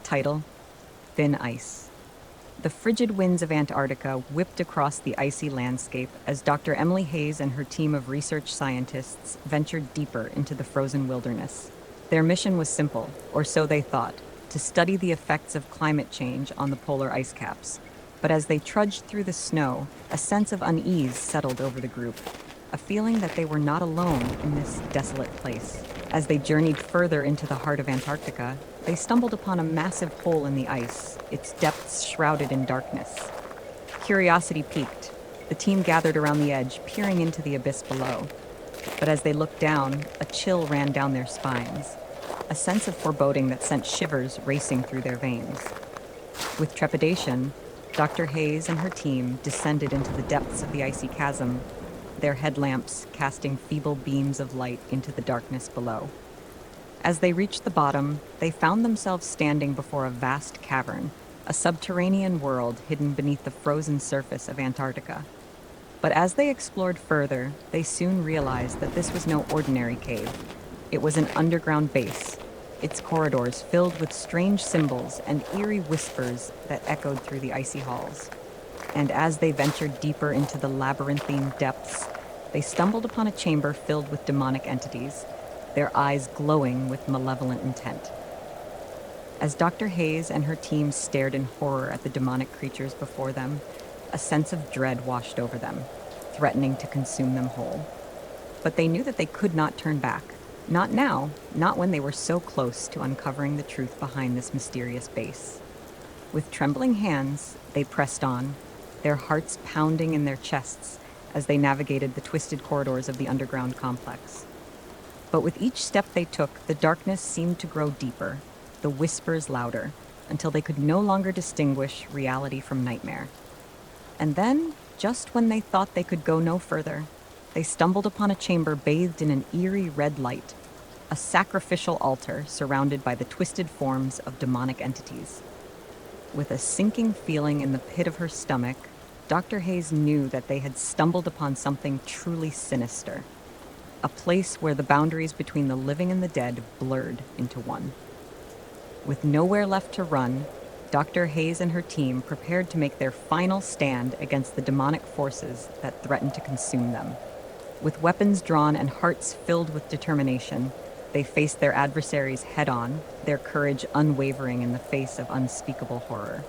Title: Thin Ice. The frigid winds of Antarctica whipped across the icy landscape as Dr. Emily Hayes and her team of research scientists ventured deeper into the frozen wilderness. Their mission was simple, or so they thought, to study the effects of climate change on the polar ice caps. But as they trudged through the snow, a sense of unease settled over the group, a feeling that they were not alone in this desolate place. As they journeyed further into the heart of Antarctica, they stumbled upon a massive hole in the ice, its depths shrouded in darkness. Curiosity piqued. The team gathered around the edge, peering into the abyss below. But as they looked down, a chill ran down their spines, a sense of foreboding that sent shivers racing through their veins. With trepidation, Dr. Hayes and her team descended into the depths of the icy chasm, their headlamps casting feeble beams of light into the darkness below. As they reached the bottom, they found themselves standing before a vast cavern, a subterranean world hidden beneath the frozen surface of Antarctica. But as they explored further, they soon realized that this was no ordinary cave. It was an underground base, its corridors filled with strange symbols and eerie whispers that echoed through the icy halls. And as they ventured deeper into the labyrinthine depths, they stumbled upon a chamber filled with demonic entities, their eyes glowing with malevolent intent. As Dr. Hayes and her team stared in horror at the demonic creatures before them, a sense of dread washed over them, threatening to consume them whole. But they knew that they could not turn back. Not now, not when they were so close to uncovering the truth behind this mysterious base. With trembling hands, they pressed on, their hearts pounding in their chests as they navigated the twisted corridors of the underground complex. But with each step they took, the darkness seemed to grow deeper, the whispers louder, until they could no longer distinguish reality from nightmare. And then, just when they thought they could go no further, they stumbled upon a chamber bathed in an eerie red light, a sacrificial altar surrounded by the twisted forms of demonic entities. With a sinking feeling in the pit of her stomach, Dr. Hayes knew that they had stumbled upon something truly sinister, a place where the boundaries between the living and the dead blurred into one. With nowhere left to run, Dr. Hayes and her team prepared to make their final stand against the demonic forces that threatened to consume them. With weapons drawn and hearts filled with determination, they faced their adversaries head-on, their courage unwavering in the face of unspeakable horror.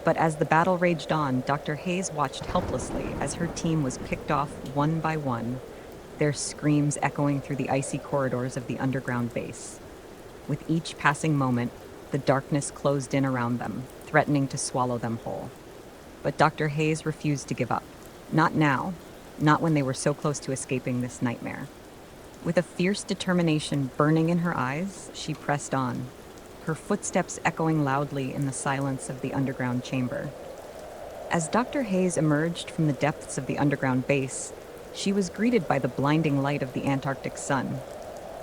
But as the battle raged on, Dr. Hayes watched helplessly as her team was picked off one by one, their screams echoing through the icy corridors of the underground base. With each passing moment, the darkness closed in around them, threatening to swallow them whole. But Dr. Hayes refused to give up. Not now, not when they were so close to escaping this nightmare. With a fierce determination burning in her eyes, she pressed on, her footsteps echoing loudly in the silence of the underground chamber. As Dr. Hayes emerged from the depths of the underground base, she was greeted by the blinding light of the Antarctic sun,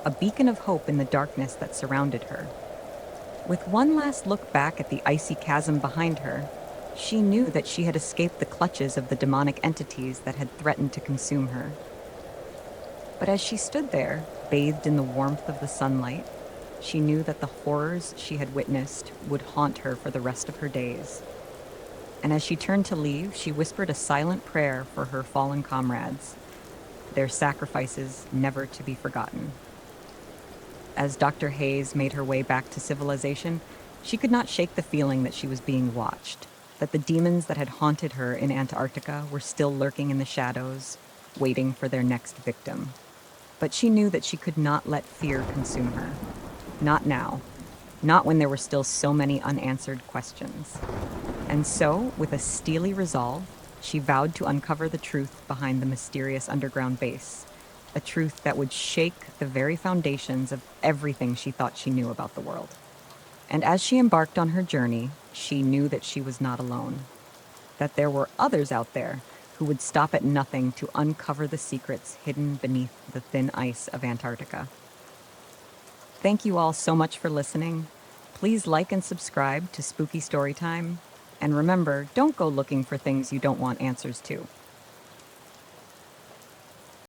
a beacon of hope in the darkness that surrounded her. With one last look back at the icy chasm behind her, she knew that she had escaped the clutches of the demonic entities that had threatened to consume her. But as she stood there, bathed in the warmth of the sunlight, she knew that the horrors she had witnessed would haunt her for the rest of her days. And as she turned to leave, she whispered a silent prayer for her fallen comrades, their sacrifices never to be forgotten. As Dr. Hayes made her way back to civilization, she could not shake the feeling that she was being watched, that the demons that had haunted her in Antarctica were still lurking in the shadows, waiting for their next victim. But she knew that she could not let fear consume her. Not now. Not when there were still so many unanswered questions. And so, with a steely resolve, she vowed to uncover the truth behind the mysterious underground base, a truth that would shake the very foundations of everything she thought she knew about the world. And as she embarked on her journey, she knew that she was not alone, that there were others out there who would stop at nothing to uncover the secrets hidden beneath the thin ice of Antarctica. Thank you all so much for listening. Please like and subscribe to Spooky Storytime. And remember, don't go looking for things you don't want answers to.